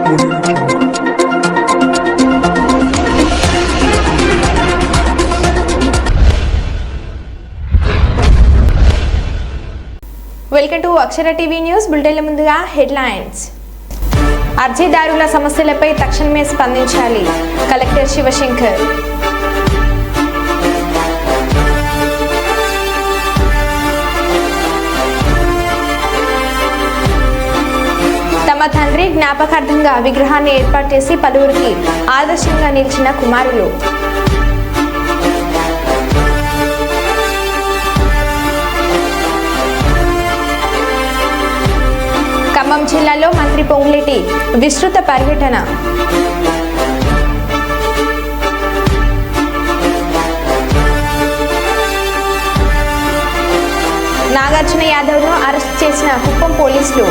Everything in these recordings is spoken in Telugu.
Welcome to Akshara TV news బులెటిన్ల ముందుగా హెడ్లైన్స్. అర్జీదారుల సమస్యలపై తక్షణమే స్పందించాలి కలెక్టర్ శివశంకర్. తమ తండ్రి జ్ఞాపకార్థంగా విగ్రహాన్ని ఏర్పాటు చేసి పలువురికి ఆదర్శంగా నిలిచిన కుమారులు. ఖమ్మం జిల్లాలో మంత్రి పొంగులేటి విస్తృత పర్యటన. నాగార్జున యాదవ్ను అరెస్ట్ చేసిన కుప్పం పోలీసులు.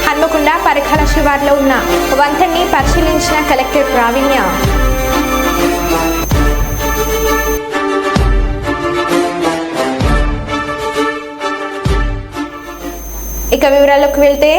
హన్మకొండ పరిఖల శివార్లో ఉన్న వంతెన్ని పరిశీలించిన కలెక్టర్ ప్రావీణ్య. ఇక వివరాల్లోకి వెళ్తే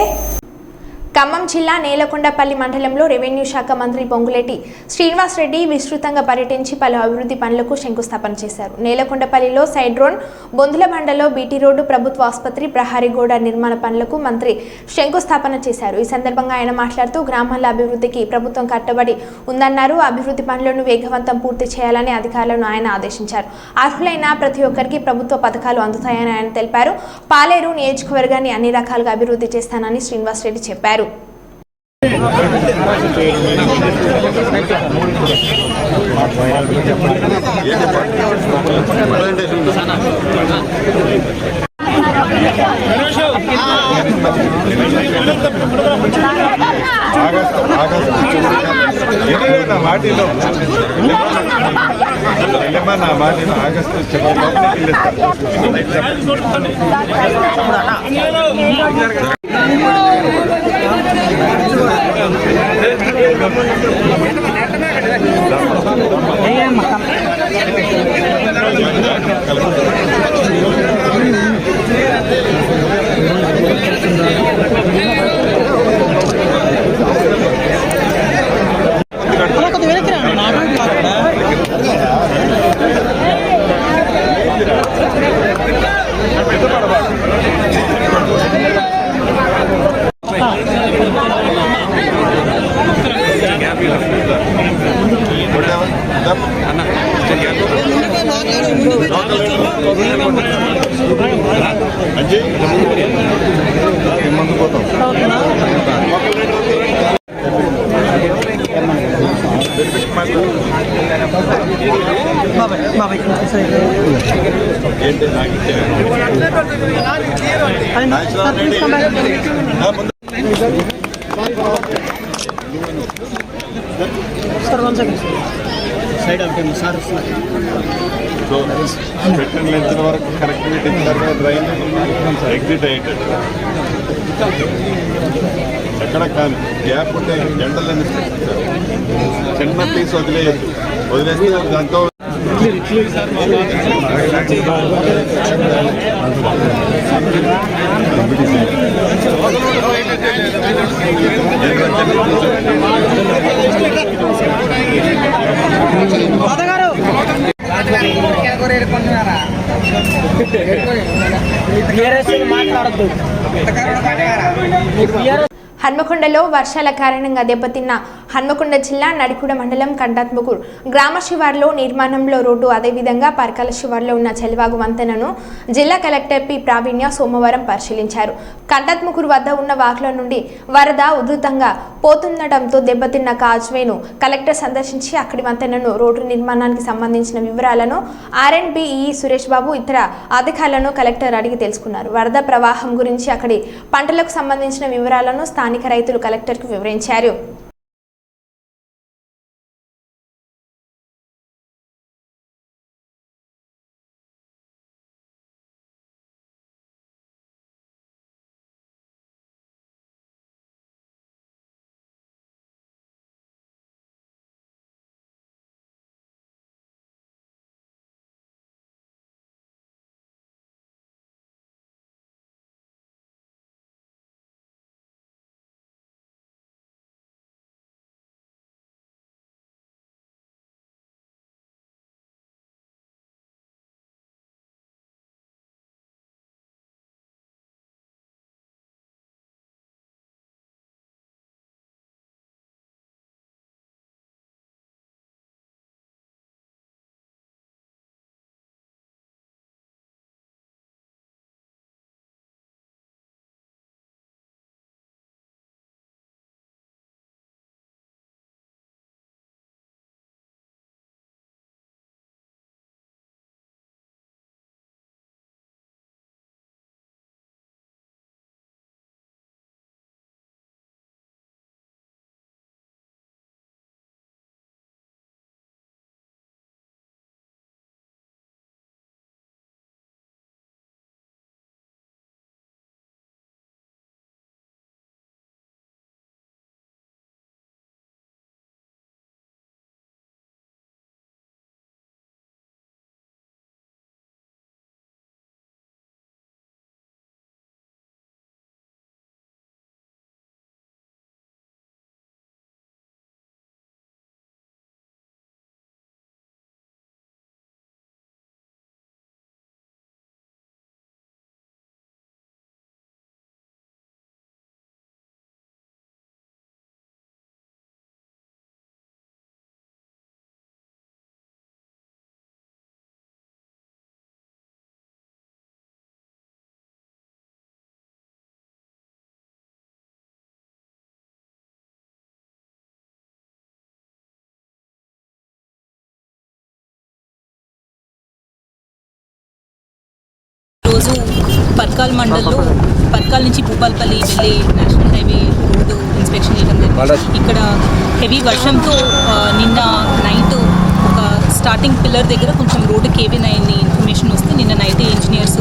ఖమ్మం జిల్లా నేలకొండపల్లి మండలంలో రెవెన్యూ శాఖ మంత్రి పొంగులేటి శ్రీనివాసరెడ్డి విస్తృతంగా పర్యటించి పలు అభివృద్ధి పనులకు శంకుస్థాపన చేశారు. నేలకొండపల్లిలో సైడ్ రోడ్, బొందులబండలో బీటీ రోడ్డు, ప్రభుత్వ ఆసుపత్రి, ప్రహారీ గోడ నిర్మాణ పనులకు మంత్రి శంకుస్థాపన చేశారు. ఈ సందర్భంగా ఆయన మాట్లాడుతూ గ్రామాల అభివృద్ధికి ప్రభుత్వం కట్టుబడి ఉందన్నారు. అభివృద్ధి పనులను వేగవంతం పూర్తి చేయాలని అధికారులను ఆయన ఆదేశించారు. అర్హులైన ప్రతి ఒక్కరికి ప్రభుత్వ పథకాలు అందుతాయని ఆయన తెలిపారు. పాలేరు నియోజకవర్గాన్ని అన్ని రకాలుగా అభివృద్ధి చేస్తానని శ్రీనివాసరెడ్డి చెప్పారు. పెట్టిన లెంత్ వరకు కరెక్ట్గా ఇచ్చారు. డ్రైన్ ఎగ్జిట్ అయ్యేటట్టు ఎక్కడ కానీ గ్యాప్ ఉంటే ఎండలని చిన్న పీస్ వదిలేస్తే దాంతో హన్మకొండలో వర్షాల కారణంగా దెబ్బతిన్న హన్మకొండ జిల్లా నడికుడ మండలం కంటాత్మకూర్ గ్రామ శివార్లో నిర్మాణంలో రోడ్డు, అదేవిధంగా పర్కల శివార్లో ఉన్న చెలివాగు వంతెనను జిల్లా కలెక్టర్ పి ప్రావీణ్య సోమవారం పరిశీలించారు. కంటాత్మకూర్ వద్ద ఉన్న వాగుల నుండి వరద ఉధృతంగా పోతుండటంతో దెబ్బతిన్న కాజ్వేను కలెక్టర్ సందర్శించి అక్కడి వంతెనను, రోడ్డు నిర్మాణానికి సంబంధించిన వివరాలను ఆర్ఎండ్బిఈ సురేష్ బాబు ఇతర అధికారులను కలెక్టర్ అడిగి తెలుసుకున్నారు. వరద ప్రవాహం గురించి, అక్కడి పంటలకు సంబంధించిన వివరాలను స్థానిక రైతులు కలెక్టర్కు వివరించారు. ఈరోజు పర్కాల్ మండల్లో పర్కాల్ నుంచి భూపాల్పల్లి వెళ్ళే నేషనల్ హైవే రోడ్డు ఇన్స్పెక్షన్ చేయడం జరిగింది. ఇక్కడ హెవీ వర్షంతో నిన్న నైట్ ఒక స్టార్టింగ్ పిల్లర్ దగ్గర కొంచెం రోడ్డు కేబిన్ అయింది ఇన్ఫర్మేషన్ వస్తే నిన్న నైట్ ఇంజనీర్స్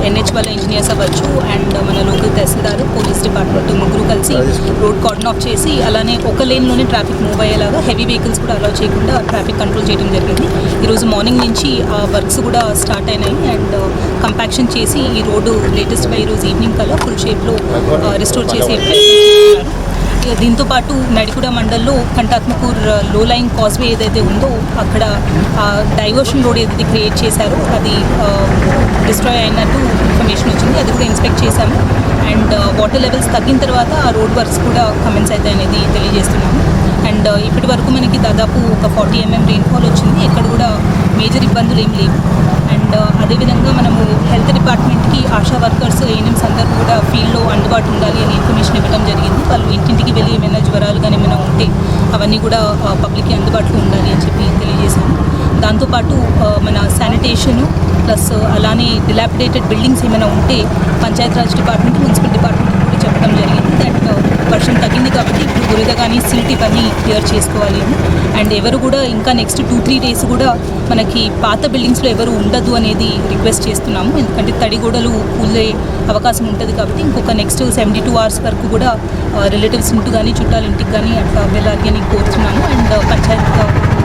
ఎన్హెచ్ వాళ్ళ ఇంజనీర్స్ అవ్వచ్చు అండ్ మన లోకల్ తహసీల్దార్ పోలీస్ డిపార్ట్మెంట్ ముగ్గురు కలిసి రోడ్ కార్డన్ ఆఫ్ చేసి అలానే ఒక లేన్లోనే ట్రాఫిక్ మూవ్ అయ్యేలాగా హెవీ వెహికల్స్ కూడా అలౌ చేయకుండా ట్రాఫిక్ కంట్రోల్ చేయడం జరిగింది. ఈరోజు మార్నింగ్ నుంచి వర్క్స్ కూడా స్టార్ట్ అయినాయి అండ్ కంపాక్షన్ చేసి ఈ రోడ్డు లేటెస్ట్గా ఈరోజు ఈవినింగ్ కల్లా ఫుల్ షేప్లో రిస్టోర్ చేసే ప్రయత్నం. దీంతో పాటు నడికుడ మండల్లో కంటాత్మకూర్ లో లైన్ కాస్వే ఏదైతే ఉందో అక్కడ డైవర్షన్ రోడ్ ఏదైతే క్రియేట్ చేశారో అది డిస్ట్రాయ్ అయినట్టు ఇన్ఫర్మేషన్ వచ్చింది. అది కూడా ఇన్స్పెక్ట్ చేశాము అండ్ వాటర్ లెవెల్స్ తగ్గిన తర్వాత ఆ రోడ్ వర్క్స్ కూడా కమెన్స్ అవుతాయి అనేది తెలియజేస్తున్నాము. అండ్ ఇప్పటి వరకు మనకి దాదాపు ఒక 40 mm రెయిన్ఫాల్ వచ్చింది. ఎక్కడ కూడా మేజర్ ఇబ్బందులు ఏం లేవు. అండ్ అదేవిధంగా మనము హెల్త్ డిపార్ట్మెంట్కి ఆశా వర్కర్స్ ఏఎన్ఎంస్ అందరూ కూడా ఫీల్డ్లో అందుబాటు ఉండాలి అని ఇన్ఫర్మేషన్ ఇవ్వడం జరిగింది. వాళ్ళు ఇంటింటికి వెళ్ళి ఏమైనా జ్వరాలు కానీ ఏమైనా ఉంటే అవన్నీ కూడా పబ్లిక్కి అందుబాటులో ఉండాలి అని చెప్పి తెలియజేశాము. దాంతోపాటు మన శానిటేషను ప్లస్ అలానే డిలాపిడేటెడ్ బిల్డింగ్స్ ఏమైనా ఉంటే పంచాయతీరాజ్ డిపార్ట్మెంట్ మున్సిపల్ డిపార్ట్మెంట్ కూడా చెప్పడం జరిగింది దట్ వర్షం తగ్గింది కాబట్టి ఇప్పుడు బురద కానీ సిల్ట్ ఇవన్నీ క్లియర్ చేసుకోవాలి అని. అండ్ ఎవరు కూడా ఇంకా నెక్స్ట్ 2-3 days కూడా మనకి పాత బిల్డింగ్స్లో ఎవరు ఉండదు అనేది రిక్వెస్ట్ చేస్తున్నాము. ఎందుకంటే తడిగోడలు కూలే అవకాశం ఉంటుంది కాబట్టి ఇంకొక నెక్స్ట్ 72 hours వరకు కూడా రిలేటివ్స్ ఇంటూ కానీ చుట్టాల ఇంటికి కానీ అట్లా వెళ్ళాలి అని కోరుతున్నాము. అండ్ పంచాయత్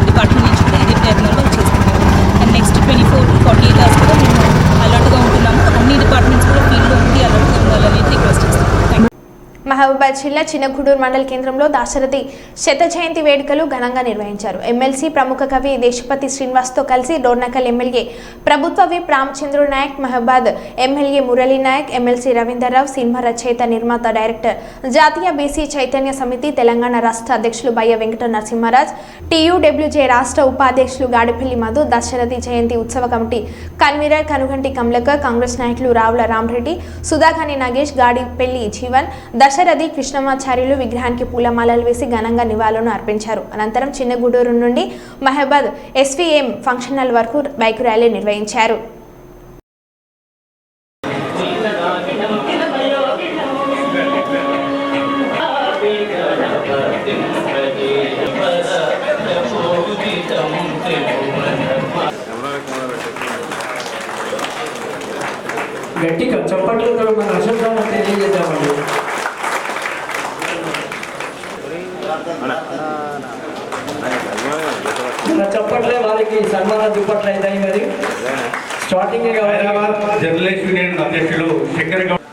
డిపార్ట్మెంట్ నుంచి కూడా ఇదే ప్రయత్నాలు చేస్తున్నాము. అండ్ నెక్స్ట్ 24-48 hours కూడా మేము అలర్ట్గా ఉంటున్నాము. అన్ని డిపార్ట్మెంట్స్ కూడా ఫీల్డ్లో ఉండి అలర్ట్గా ఉండాలనేది రిక్వెస్ట్ చేస్తున్నాము. మహబూబాద్ జిల్లా చిన్నగూడూరు మండల కేంద్రంలో దాశరథి శత జయంతి వేడుకలు ఘనంగా నిర్వహించారు. ఎమ్మెల్సీ ప్రముఖ కవి దేశపతి శ్రీనివాస్తో కలిసి డోర్నకల్ ఎమ్మెల్యే ప్రభుత్వ విప్ రామచంద్రుడు నాయక్, మహబాద్ MLA Murali Naik, MLC Ravinder Rao, cinema రచయిత నిర్మాత డైరెక్టర్ జాతీయ బీసీ చైతన్య సమితి తెలంగాణ రాష్ట్ర అధ్యక్షులు బయ్య వెంకట నరసింహరాజ్, టీయూడబ్ల్యూజే రాష్ట్ర ఉపాధ్యక్షులు గాడిపల్లి మధు, దశరథి జయంతి ఉత్సవ కమిటీ కన్వీనర్ కనుగంటి కమలకర్, కాంగ్రెస్ నాయకులు రావుల రామరెడ్డి, సుధాఖాని నాగేష్, గాడిపల్లి జీవన్, దశరథి కృష్ణమాచార్యులు విగ్రహానికి పూలమాలలు వేసి ఘనంగా నివాళులను అర్పించారు. అనంతరం చిన్నగూడూరు నుండి మహబాద్ ఎస్వీఎం ఫంక్షన్ హాల్ వరకు బైక్ ర్యాలీ నిర్వహించారు. గట్టిగా చప్పట్లతో మన అశోకాన్ని తెలియజేద్దామండి. మన చప్పట్లే వారికి సన్మాన దుప్పట్లు అవుతాయి. మరి స్టార్టింగ్ హైదరాబాద్ జర్నలిస్ట్ యూనియన్ అధ్యక్షులు శంకర్ గౌడ్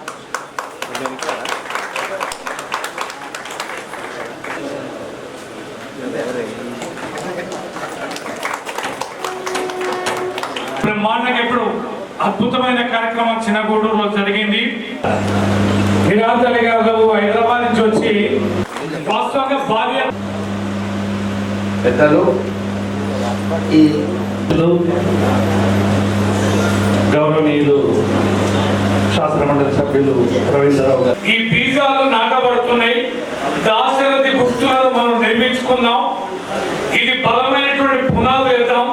బ్రహ్మాండంగా ఇప్పుడు అద్భుతమైన కార్యక్రమం చిన్నగూడూరులో జరిగింది. నిరాజలి గారు హైదరాబాద్ నుంచి వచ్చి వాస్తవంగా భార్య పెద్దలు ఈ గౌరవనీయులు శాస్త్ర మండలి సభ్యులు రవీంద్రరావు గారు ఈ బీజాలు నాటబడుతున్నాయి. దాశరథి గుర్తులను మనం నిర్మించుకుందాం. ఇది బలమైనటువంటి పునాదులు వేద్దాం.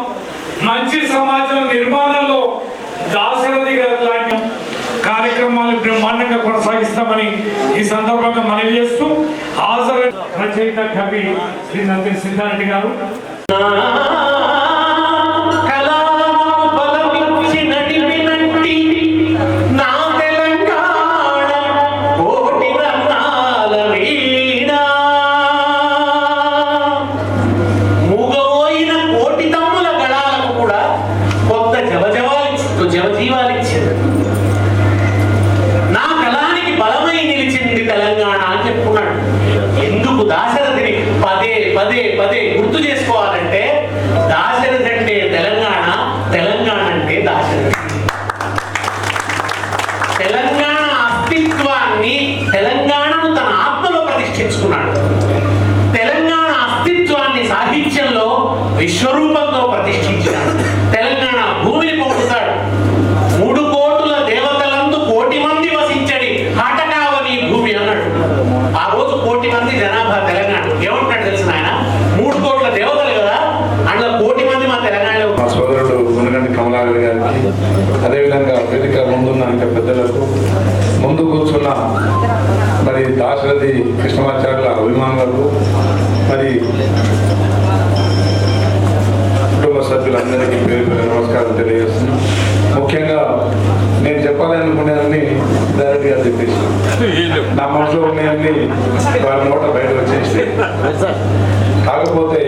మంచి సమాజం నిర్మాణంలో దాశరథి గారి లాంటి కార్యక్రమాలు బ్రహ్మాండంగా కొనసాగిస్తామని ఈ సందర్భంగా మనవి చేస్తూ హాజరు రచయిత కవి శ్రీ నందిని సిద్ధారెడ్డి గారు పదే గుర్తు చేసుకోవాలంటే దాశరథి అంటే తెలంగాణ, తెలంగాణ అంటే దాశరథి. తెలంగాణ అస్తిత్వాన్ని, తెలంగాణను తన ఆత్మలో ప్రతిష్ఠించుకున్నాడు. తెలంగాణ అస్తిత్వాన్ని సాహిత్యంలో విశ్వరూపంతో ప్రతిష్ఠించాడు. తెలంగాణ భూమిని పొందుతాడు. 3 కోట్ల దేవతలందు 1 కోటి మంది వసించడి హఠకావని భూమి అన్నాడు. ఆ రోజు 1 కోటి మంది జనాభా తెలంగాణ. ఏమంటాడు తెలిసిన ఆయన? 3 కోట్ల దేవతలు కదా, అందులో 1 కోటి మంది మా తెలంగాణలో. మా సోదరుడు గుణగంటి కమలాకర్ గారికి, అదేవిధంగా వేదిక ముందు దాశరథి కృష్ణమాచార్యుల అభిమానులకు మరి కుటుంబ సభ్యులందరికీ పేరు పేరు నమస్కారం తెలియజేస్తున్నాను. ముఖ్యంగా నేను చెప్పాలనుకునేవన్నీ డైరెక్ట్గా చెప్పేసి నా మనసులో ఉన్నాయన్నీ వారి నోట బయట వచ్చేసి, కాకపోతే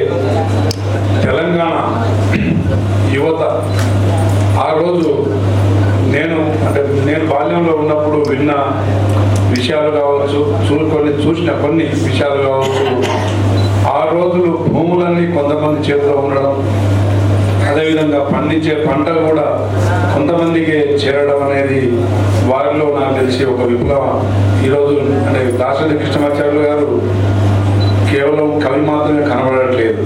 తెలంగాణ యువత ఆ రోజు నేను బాల్యంలో ఉన్నప్పుడు విన్న విషయాలు కావచ్చు, చూసిన కొన్ని విషయాలు కావచ్చు, ఆ రోజులు భూములన్నీ కొంతమంది చేతిలో ఉండడం, అదేవిధంగా పండించే పంటలు కూడా కొంతమందికి చేరడం అనేది వారిలో నాకు తెలిసి ఒక విప్లవం. ఈరోజు అంటే దాశరథి కృష్ణమాచార్యులు గారు కేవలం కవి మాత్రమే కనబడట్లేదు,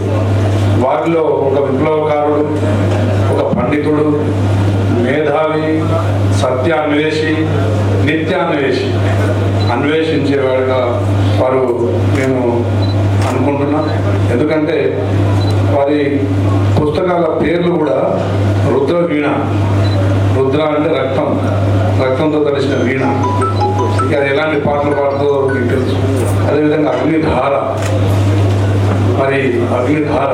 వారిలో ఒక విప్లవకారుడు, ఒక పండితుడు, మేధావి, సత్యాన్వేషి, నిత్యాన్వేషి, అన్వేషించేవాడుగా వారు నేను అనుకుంటున్నా. ఎందుకంటే వారి పుస్తకాల పేర్లు కూడా రుద్ర వీణ, రుద్ర అంటే రక్తం, రక్తంతో తడిసిన వీణ, ఇక అది ఎలాంటి పాటలు పాడుతుందో మీకు తెలుసు. అదేవిధంగా అగ్నిధార, మరి అగ్నిధార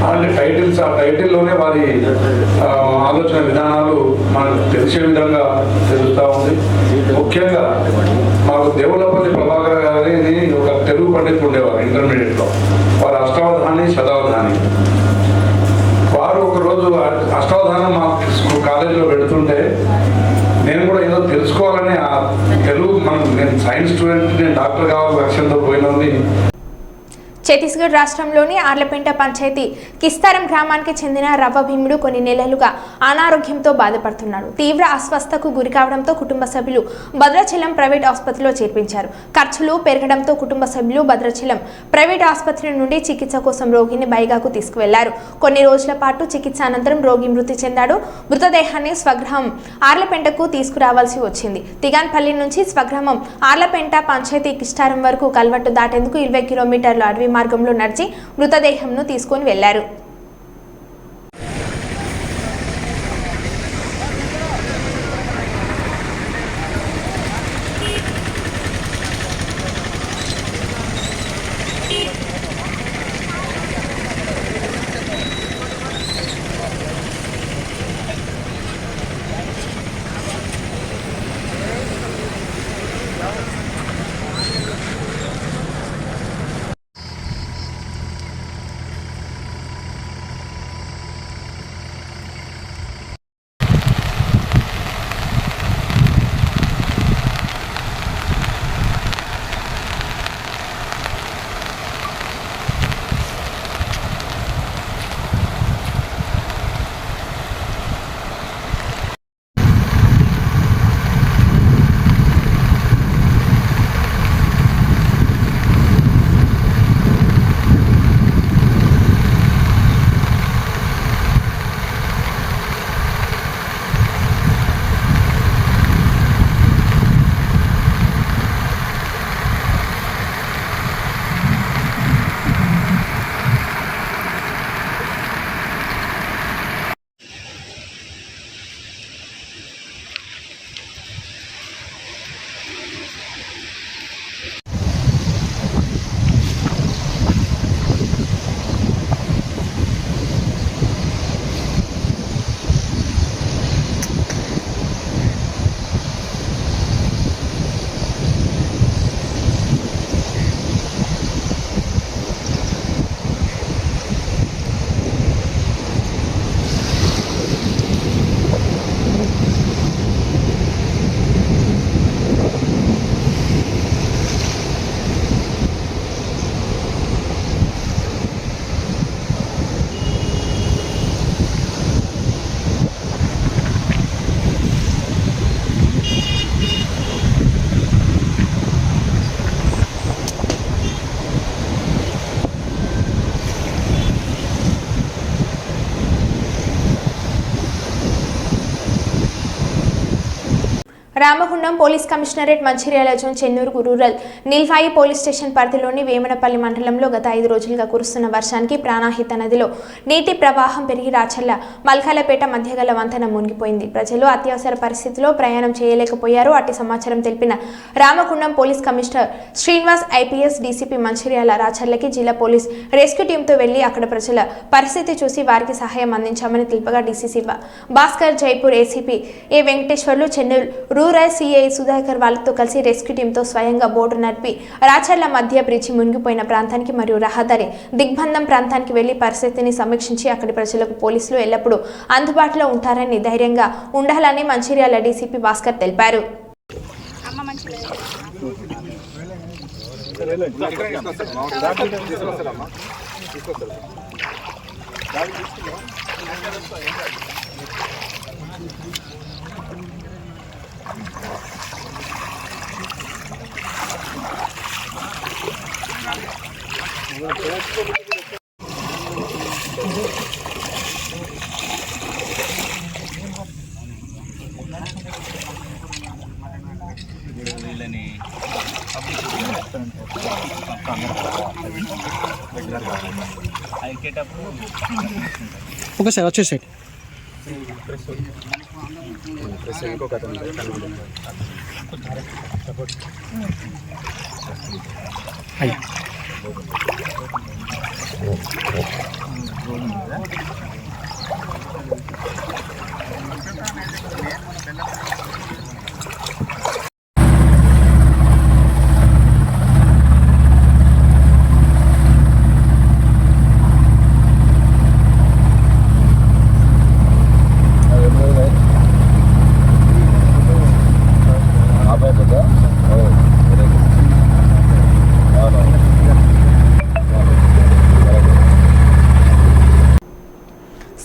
అలాంటి టైటిల్స్, ఆ టైటిల్లోనే వారి ఆలోచన విధానాలు మనకు తెలిసే విధంగా తెలుస్తూ ఉంది. ముఖ్యంగా మాకు దేవులపల్లి ప్రభాకర్ గారిని ఒక తెలుగు పండితులు ఉండేవారు ఇంటర్మీడియట్లో, వారు అష్టావధాని శతావధాని. వారు ఒకరోజు అష్టావధానం మా కాలేజీలో పెడుతుంటే నేను కూడా ఏదో తెలుసుకోవాలని ఆ తెలుగు నేను సైన్స్ స్టూడెంట్, నేను డాక్టర్ కావాలి లక్ష్యంతో పోయినని. ఛత్తీస్గఢ్ రాష్ట్రంలోని ఆర్లపెంట పంచాయతీ కిస్తారం గ్రామానికి చెందిన రవ్వ భీముడు కొన్ని నెలలుగా అనారోగ్యంతో బాధపడుతున్నాడు. తీవ్ర అస్వస్థకు గురి కావడంతో కుటుంబ సభ్యులు భద్రాచలం ప్రైవేట్ ఆసుపత్రిలో చేర్పించారు. ఖర్చులు పెరగడంతో కుటుంబ సభ్యులు భద్రాచలం ప్రైవేట్ ఆసుపత్రి నుండి చికిత్స కోసం రోగిని బైగాకు తీసుకువెళ్లారు. కొన్ని రోజుల పాటు చికిత్స అనంతరం రోగి మృతి చెందాడు. మృతదేహాన్ని స్వగ్రహం ఆర్లపెంటకు తీసుకురావాల్సి వచ్చింది. తిగాన్పల్లి నుంచి స్వగ్రామం ఆర్లపెంట పంచాయతీ కిస్తారం వరకు కల్వట్టు దాటేందుకు 20 కిలోమీటర్ల అడవి మార్గంలో నడిచి మృతదేహంను తీసుకొని వెళ్లారు. Ramagundam police commissionerate Mancherial zone Chennur rural Nilwai police station పరిధిలోని వేమనపల్లి మండలంలో గత 5 రోజులుగా కురుస్తున్న వర్షానికి ప్రాణాహిత నదిలో నీటి ప్రవాహం పెరిగి రాచర్ల మల్కాలపేట మధ్య గల వంతెన మునిగిపోయింది. ప్రజలు అత్యవసర పరిస్థితిలో ప్రయాణం చేయలేకపోయారు. అట్టి సమాచారం తెలిపిన Ramagundam police commissioner Srinivas IPS DCP Mancherial రాచర్లకి జిల్లా పోలీస్ రెస్క్యూ టీంతో వెళ్లి అక్కడ ప్రజల పరిస్థితి చూసి వారికి సహాయం అందించామని తెలుపగా DCC Bhaskar Jaipur ACP A Venkateswarlu Chennur rural CI Sudhakar వాళ్ళతో కలిసి రెస్క్యూ టీంతో స్వయంగా బోటు నడిపి రాచర్ల మధ్య బ్రిడ్జి మునిగిపోయిన ప్రాంతానికి మరియు రహదారి దిగ్బంధం ప్రాంతానికి వెళ్లి పరిస్థితిని సమీక్షించి అక్కడి ప్రజలకు పోలీసులు ఎల్లప్పుడూ అందుబాటులో ఉంటారని ధైర్యంగా ఉండాలని మంచిర్యాల డీసీపీ భాస్కర్ తెలిపారు. ఓకే సార్ వచ్చేసాయి.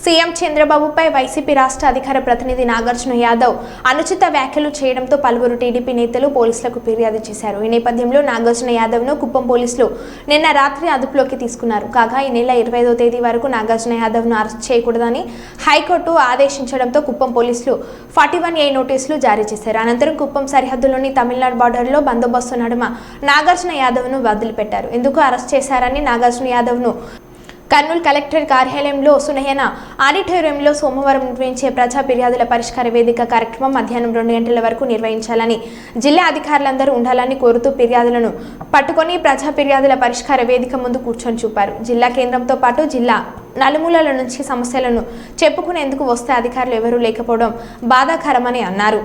సీఎం చంద్రబాబుపై వైసీపీ రాష్ట్ర అధికార ప్రతినిధి నాగార్జున యాదవ్ అనుచిత వ్యాఖ్యలు చేయడంతో పలువురు టీడీపీ నేతలు పోలీసులకు ఫిర్యాదు చేశారు. ఈ నేపథ్యంలో నాగార్జున యాదవ్ను కుప్పం పోలీసులు నిన్న రాత్రి అదుపులోకి తీసుకున్నారు. కాగా ఈ నెల 25వ తేదీ వరకు నాగార్జున యాదవ్ను అరెస్ట్ చేయకూడదని హైకోర్టు ఆదేశించడంతో కుప్పం పోలీసులు 41A నోటీసులు జారీ చేశారు. అనంతరం కుప్పం సరిహద్దులోని తమిళనాడు బార్డర్లో బందోబస్తు నడుమ నాగార్జున యాదవ్ను వదిలిపెట్టారు. ఎందుకు అరెస్ట్ చేశారని నాగార్జున యాదవ్ను కర్నూలు కలెక్టర్ కార్యాలయంలో సునయన ఆడిటోరియంలో సోమవారం నిర్వహించే ప్రజా ఫిర్యాదుల పరిష్కార వేదిక కార్యక్రమం మధ్యాహ్నం 2 గంటల వరకు నిర్వహించాలని జిల్లా అధికారులందరూ ఉండాలని కోరుతూ ఫిర్యాదులను పట్టుకొని ప్రజా ఫిర్యాదుల పరిష్కార వేదిక ముందు కూర్చొని చూపారు. జిల్లా కేంద్రంతో పాటు జిల్లా నలుమూలల నుంచి సమస్యలను చెప్పుకునేందుకు వస్తే అధికారులు ఎవరూ లేకపోవడం బాధాకరమని అన్నారు.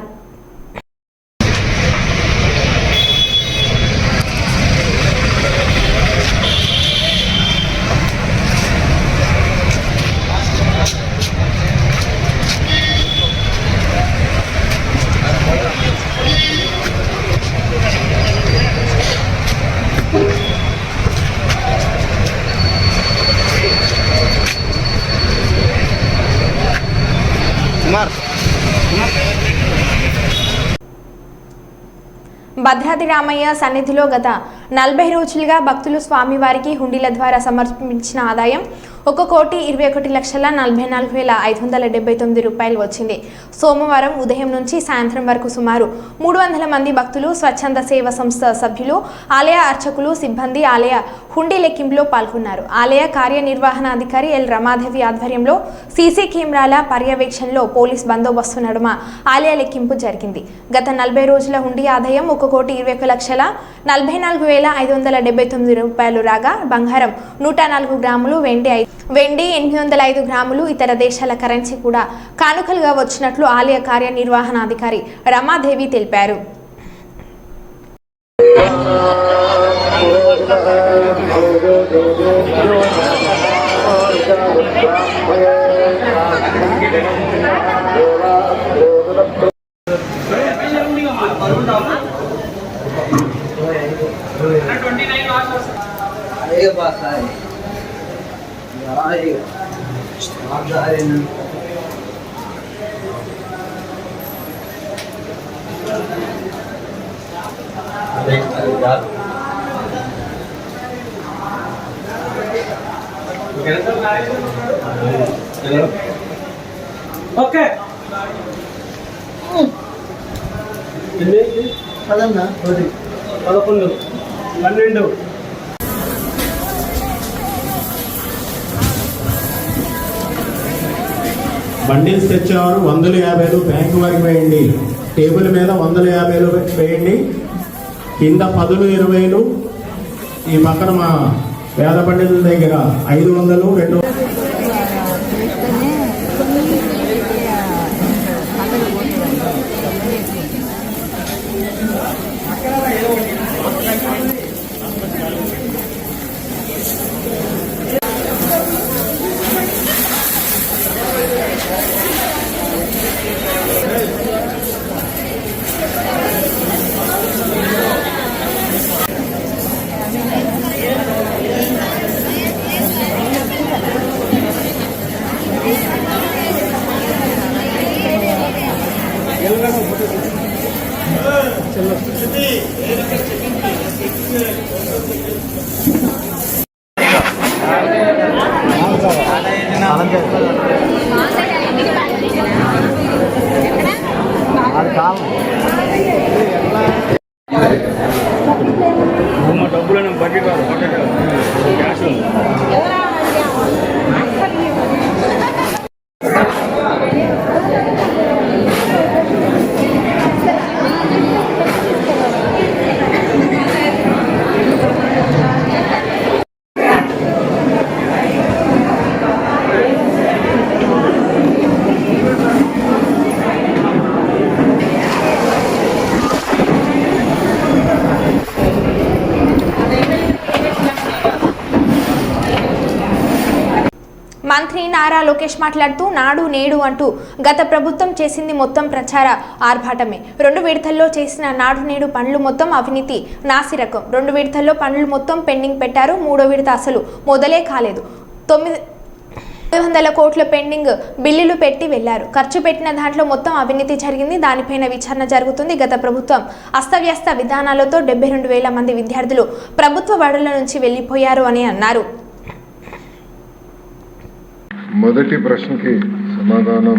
భద్రాద్రి రామయ్య సన్నిధిలో గత 40 రోజులుగా భక్తులు స్వామివారికి హుండీల ద్వారా సమర్పించిన ఆదాయం 1,21,44,579 రూపాయలు వచ్చింది. సోమవారం ఉదయం నుంచి సాయంత్రం వరకు సుమారు 300 మంది భక్తులు, స్వచ్ఛంద సేవ సంస్థ సభ్యులు, ఆలయ అర్చకులు, సిబ్బంది ఆలయ హుండీ లెక్కింపులో పాల్గొన్నారు. ఆలయ కార్యనిర్వహణాధికారి ఎల్ రమాదేవి ఆధ్వర్యంలో సీసీ కెమెరాల పర్యవేక్షణలో పోలీస్ బందోబస్తు నడుమ ఆలయ లెక్కింపు జరిగింది. గత 40 రోజుల హుండీ ఆదాయం 1,21,44,579 రూపాయలు రాగా బంగారం 104 గ్రాములు, వెండి 805 గ్రాములు, ఇతర దేశాల కరెన్సీ కూడా కానుకలుగా వచ్చినట్లు ఆలయ కార్యనిర్వహణాధికారి రమాదేవి తెలిపారు. Okay. బండిల్స్ తెచ్చేవారు 150 బ్యాంకు వారికి వేయండి. టేబుల్ మీద 150 వేయండి. కింద 10లు 20లు. ఈ పక్కన మా పేద పండితుల దగ్గర 500 200. డబ్బులను బకెట్ క్యాష్ మంత్రి నారా లోకేష్ మాట్లాడుతూ నాడు నేడు అంటూ గత ప్రభుత్వం చేసింది మొత్తం ప్రచార ఆర్భాటమే. 2 విడతల్లో చేసిన నాడు నేడు పనులు మొత్తం అవినీతి నాసిరకం. 2 విడతల్లో పనులు మొత్తం పెండింగ్ పెట్టారు. 3వ విడత అసలు మొదలే కాలేదు. 900 కోట్ల పెండింగ్ బిల్లులు పెట్టి వెళ్లారు. ఖర్చు పెట్టిన దాంట్లో మొత్తం అవినీతి జరిగింది. దానిపైన విచారణ జరుగుతుంది. గత ప్రభుత్వం అస్తవ్యస్త విధానాలతో 72,000 మంది విద్యార్థులు ప్రభుత్వ బడుల నుంచి వెళ్లిపోయారు అని అన్నారు. మొదటి ప్రశ్నకి సమాధానం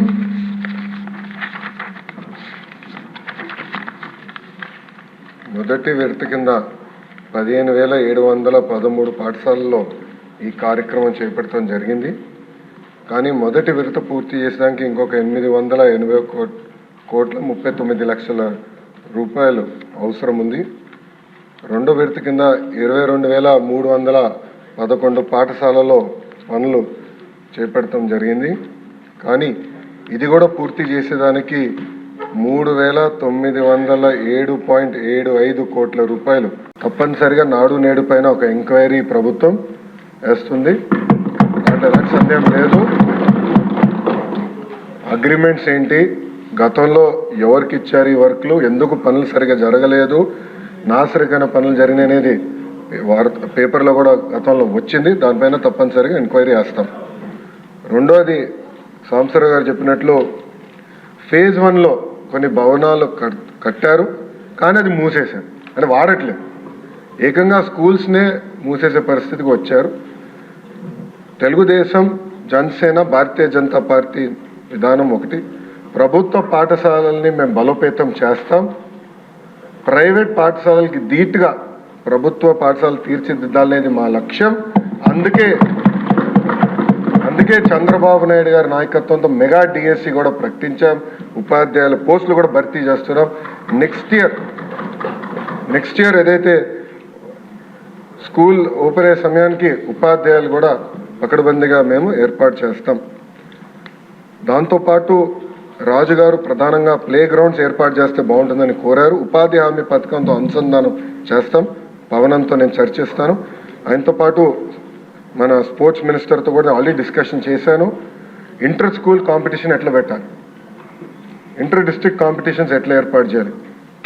మొదటి విడత కింద 15,713 పాఠశాలల్లో ఈ కార్యక్రమం చేపట్టడం జరిగింది. కానీ మొదటి విడత పూర్తి చేసడానికి ఇంకొక 880 కోట్ల 39 లక్షల రూపాయలు అవసరం ఉంది. రెండో విడత కింద 22,311 పాఠశాలలో పనులు చేపట్టడం జరిగింది. కానీ ఇది కూడా పూర్తి చేసేదానికి 3,907.75 కోట్ల రూపాయలు తప్పనిసరిగా నాడు నేడు పైన ఒక ఎంక్వైరీ ప్రభుత్వం వేస్తుంది. అంటే ఎలాంటి సందేహం లేదు. అగ్రిమెంట్స్ ఏంటి, గతంలో ఎవరికి ఇచ్చారు ఈ వర్క్లు, ఎందుకు పనులు సరిగా జరగలేదు, నాసరికైన పనులు జరిగిననేది పేపర్లో కూడా గతంలో వచ్చింది. దానిపైన తప్పనిసరిగా ఎంక్వైరీ వేస్తాం. రెండోది సాంబశివరావు గారు చెప్పినట్లు ఫేజ్ 1లో కొన్ని భవనాలు కట్టారు, కానీ అది మూసేశారు, అంటే వాడట్లేదు. ఏకంగా స్కూల్స్నే మూసేసే పరిస్థితికి వచ్చారు. తెలుగుదేశం, జనసేన, భారతీయ జనతా పార్టీ విధానం ఒకటి. ప్రభుత్వ పాఠశాలల్ని మేము బలోపేతం చేస్తాం. ప్రైవేట్ పాఠశాలలకి ధీటుగా ప్రభుత్వ పాఠశాలలు తీర్చిదిద్దాలనేది మా లక్ష్యం. అందుకే చంద్రబాబు నాయుడు గారి నాయకత్వంతో మెగా డిఎస్సి కూడా ప్రకటించాం. ఉపాధ్యాయుల పోస్టులు కూడా భర్తీ చేస్తున్నాం. నెక్స్ట్ ఇయర్ ఏదైతే స్కూల్ ఓపెన్ అయ్యే సమయానికి ఉపాధ్యాయులు కూడా పకడ్బందీగా మేము ఏర్పాటు చేస్తాం. దాంతోపాటు రాజుగారు ప్రధానంగా ప్లే గ్రౌండ్స్ ఏర్పాటు చేస్తే బాగుంటుందని కోరారు. ఉపాధి హామీ పథకంతో అనుసంధానం చేస్తాం. పవనంతో నేను చర్చిస్తాను. ఆయనతో పాటు మన స్పోర్ట్స్ మినిస్టర్తో కూడా ఆల్రెడీ డిస్కషన్ చేశాను. ఇంటర్ స్కూల్ కాంపిటీషన్ ఎట్లా పెట్టాలి, ఇంటర్ డిస్ట్రిక్ట్ కాంపిటీషన్స్ ఎట్లా ఏర్పాటు చేయాలి,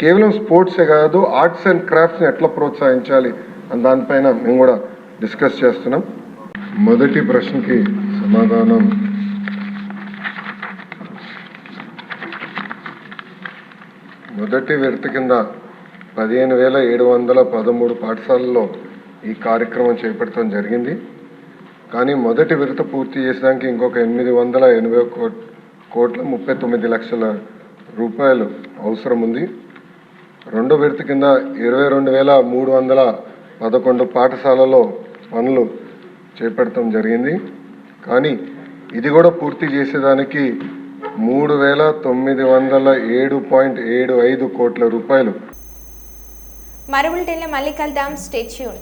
కేవలం స్పోర్ట్సే కాదు ఆర్ట్స్ అండ్ క్రాఫ్ట్స్ని ఎట్లా ప్రోత్సహించాలి అని దానిపైన మేము కూడా డిస్కస్ చేస్తున్నాం. మొదటి ప్రశ్నకి సమాధానం మొదటి విడత కింద 15,713 పాఠశాలల్లో ఈ కార్యక్రమం చేపట్టడం జరిగింది. కానీ మొదటి విడత పూర్తి చేసడానికి ఇంకొక 880 కోట్ల 39 లక్షల రూపాయలు అవసరం ఉంది. రెండో విడత కింద 22,311 పాఠశాలలో పనులు చేపట్టడం జరిగింది. కానీ ఇది కూడా పూర్తి చేసేదానికి 3,907.75 కోట్ల రూపాయలు. మరో బులెటిన్లో మళ్ళీ కలుద్దాం. Stay tune.